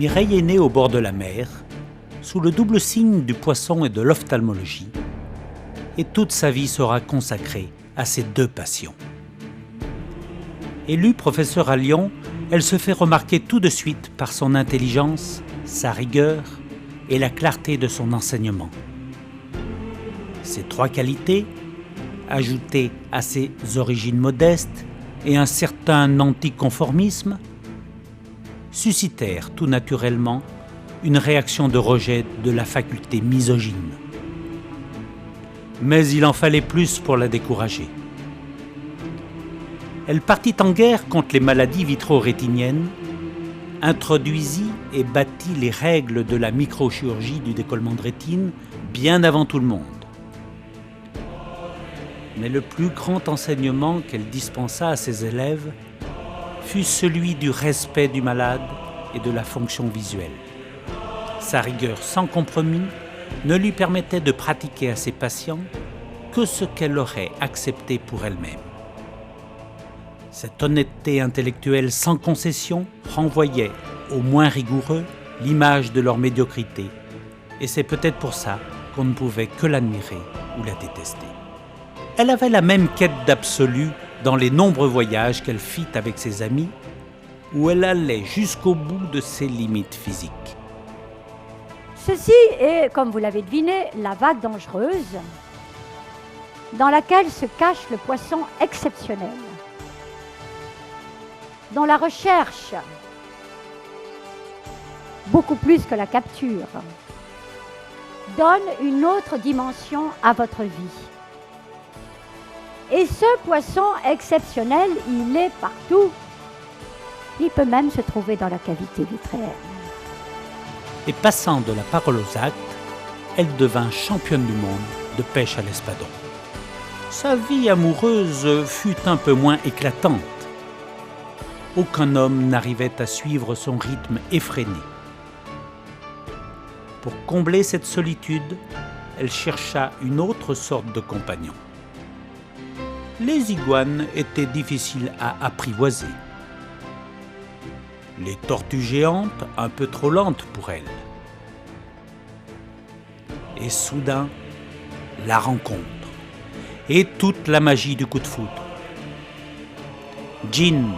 Mireille est née au bord de la mer, sous le double signe du poisson et de l'ophtalmologie, et toute sa vie sera consacrée à ces deux passions. Élue professeure à Lyon, elle se fait remarquer tout de suite par son intelligence, sa rigueur et la clarté de son enseignement. Ces trois qualités, ajoutées à ses origines modestes et un certain anticonformisme, suscitèrent tout naturellement une réaction de rejet de la faculté misogyne. Mais il en fallait plus pour la décourager. Elle partit en guerre contre les maladies vitro-rétiniennes, introduisit et bâtit les règles de la microchirurgie du décollement de rétine bien avant tout le monde. Mais le plus grand enseignement qu'elle dispensa à ses élèves fut celui du respect du malade et de la fonction visuelle. Sa rigueur sans compromis ne lui permettait de pratiquer à ses patients que ce qu'elle aurait accepté pour elle-même. Cette honnêteté intellectuelle sans concession renvoyait aux moins rigoureux l'image de leur médiocrité, et c'est peut-être pour ça qu'on ne pouvait que l'admirer ou la détester. Elle avait la même quête d'absolu dans les nombreux voyages qu'elle fit avec ses amis, où elle allait jusqu'au bout de ses limites physiques. Ceci est, comme vous l'avez deviné, la vague dangereuse, dans laquelle se cache le poisson exceptionnel, dont la recherche, beaucoup plus que la capture, donne une autre dimension à votre vie. Et ce poisson exceptionnel, il est partout. Il peut même se trouver dans la cavité vitraire. Et passant de la parole aux actes, elle devint championne du monde de pêche à l'espadon. Sa vie amoureuse fut un peu moins éclatante. Aucun homme n'arrivait à suivre son rythme effréné. Pour combler cette solitude, elle chercha une autre sorte de compagnon. Les iguanes étaient difficiles à apprivoiser. Les tortues géantes, un peu trop lentes pour elle. Et soudain, la rencontre et toute la magie du coup de foudre. Jean,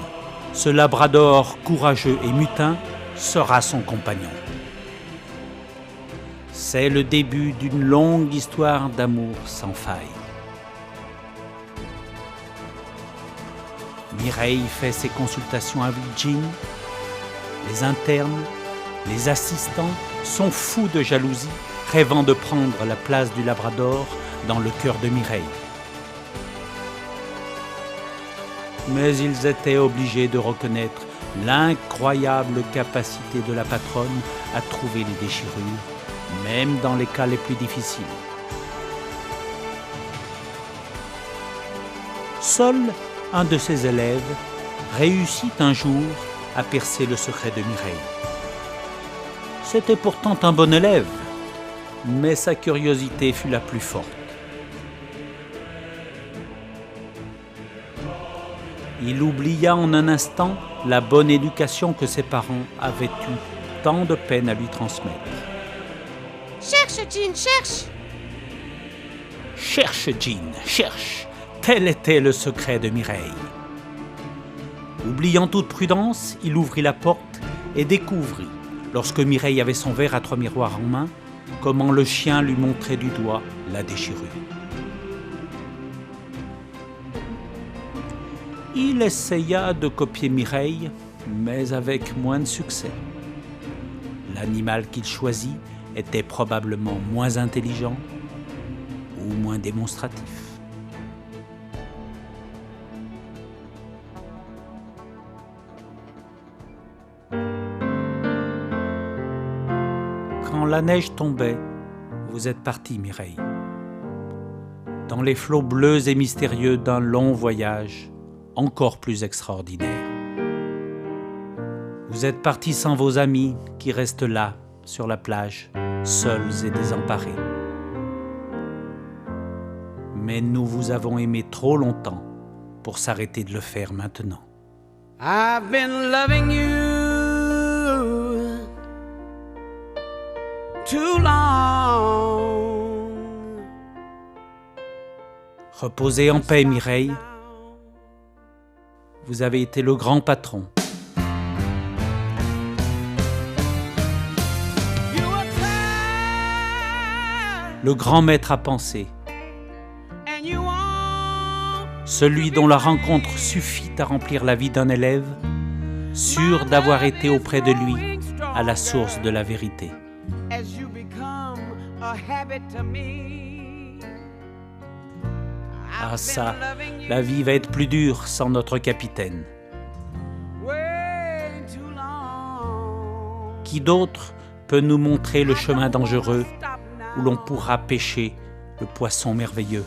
ce labrador courageux et mutin, sera son compagnon. C'est le début d'une longue histoire d'amour sans faille. Mireille fait ses consultations avec Jean. Les internes, les assistants sont fous de jalousie, rêvant de prendre la place du labrador dans le cœur de Mireille. Mais ils étaient obligés de reconnaître l'incroyable capacité de la patronne à trouver les déchirures, même dans les cas les plus difficiles. Seul un de ses élèves réussit un jour à percer le secret de Mireille. C'était pourtant un bon élève, mais sa curiosité fut la plus forte. Il oublia en un instant la bonne éducation que ses parents avaient eu tant de peine à lui transmettre. Cherche, Jean, cherche! Cherche, Jean, cherche! Tel était le secret de Mireille. Oubliant toute prudence, il ouvrit la porte et découvrit, lorsque Mireille avait son verre à 3 miroirs en main, comment le chien lui montrait du doigt la déchirure. Il essaya de copier Mireille, mais avec moins de succès. L'animal qu'il choisit était probablement moins intelligent ou moins démonstratif. Quand la neige tombait, vous êtes partie, Mireille. Dans les flots bleus et mystérieux d'un long voyage, encore plus extraordinaire. Vous êtes partis sans vos amis qui restent là, sur la plage, seuls et désemparés. Mais nous vous avons aimé trop longtemps pour s'arrêter de le faire maintenant. I've been loving you Reposez en paix, Mireille. Vous avez été le grand patron. Le grand maître à penser. Celui dont la rencontre suffit à remplir la vie d'un élève, sûr d'avoir été auprès de lui à la source de la vérité. Ah ça, la vie va être plus dure sans notre capitaine. Qui d'autre peut nous montrer le chemin dangereux où l'on pourra pêcher le poisson merveilleux?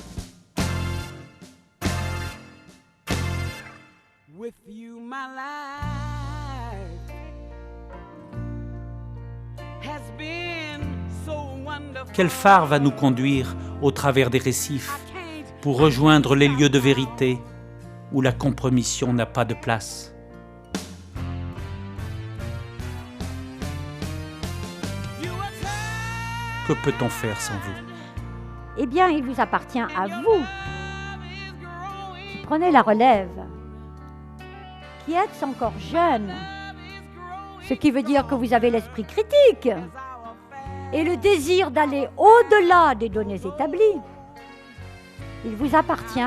Quel phare va nous conduire au travers des récifs pour rejoindre les lieux de vérité où la compromission n'a pas de place? Que peut-on faire sans vous? Eh bien, il vous appartient à vous, qui prenez la relève, qui êtes encore jeune, ce qui veut dire que vous avez l'esprit critique et le désir d'aller au-delà des données établies. Il vous appartient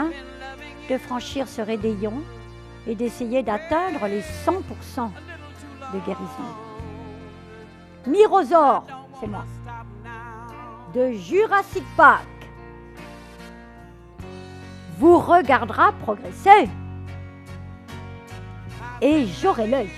de franchir ce raidillon et d'essayer d'atteindre les 100% de guérison. Myrosaure, c'est moi, de Jurassic Park, vous regardera progresser et j'aurai l'œil.